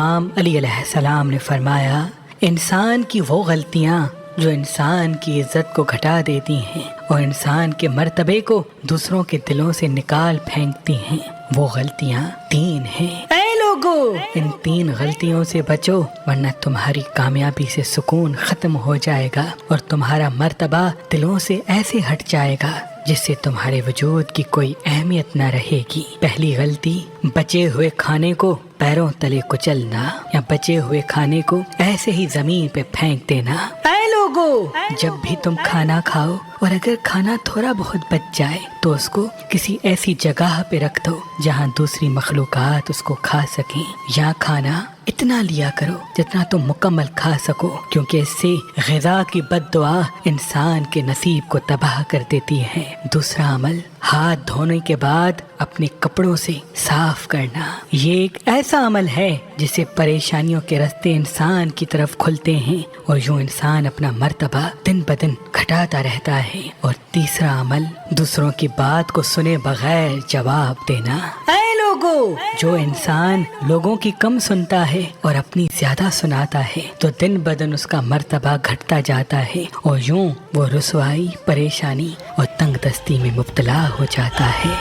امام علی علیہ السلام نے فرمایا، انسان کی وہ غلطیاں جو انسان کی عزت کو گھٹا دیتی ہیں اور انسان کے مرتبے کو دوسروں کے دلوں سے نکال پھینکتی ہیں، وہ غلطیاں 3 ہیں۔ اے لوگو، ان 3 غلطیوں سے بچو، ورنہ تمہاری کامیابی سے سکون ختم ہو جائے گا اور تمہارا مرتبہ دلوں سے ایسے ہٹ جائے گا جس سے تمہارے وجود کی کوئی اہمیت نہ رہے گی۔ پہلی غلطی، بچے ہوئے کھانے کو پیروں تلے کچلنا یا بچے ہوئے کھانے کو ایسے ہی زمین پہ پھینک دینا۔ اے لوگو، جب بھی تم کھانا کھاؤ اور اگر کھانا تھوڑا بہت بچ جائے تو اس کو کسی ایسی جگہ پہ رکھ دو جہاں دوسری مخلوقات اس کو کھا سکیں، یا کھانا اتنا لیا کرو جتنا تم مکمل کھا سکو، کیونکہ اس سے غذا کی بد دعا انسان کے نصیب کو تباہ کر دیتی ہے۔ دوسرا عمل، ہاتھ دھونے کے بعد اپنے کپڑوں سے صاف کرنا۔ یہ ایک ایسا عمل ہے جس سے پریشانیوں کے راستے انسان کی طرف کھلتے ہیں اور یوں انسان اپنا مرتبہ دن بدن گھٹاتا رہتا ہے۔ اور تیسرا عمل، دوسروں کی بات کو سنے بغیر جواب دینا۔ اے لوگو، جو انسان لوگوں کی کم سنتا ہے اور اپنی زیادہ سناتا ہے تو دن بدن اس کا مرتبہ گھٹتا جاتا ہے اور یوں وہ رسوائی، پریشانی اور تنگ دستی میں مبتلا ہو جاتا ہے۔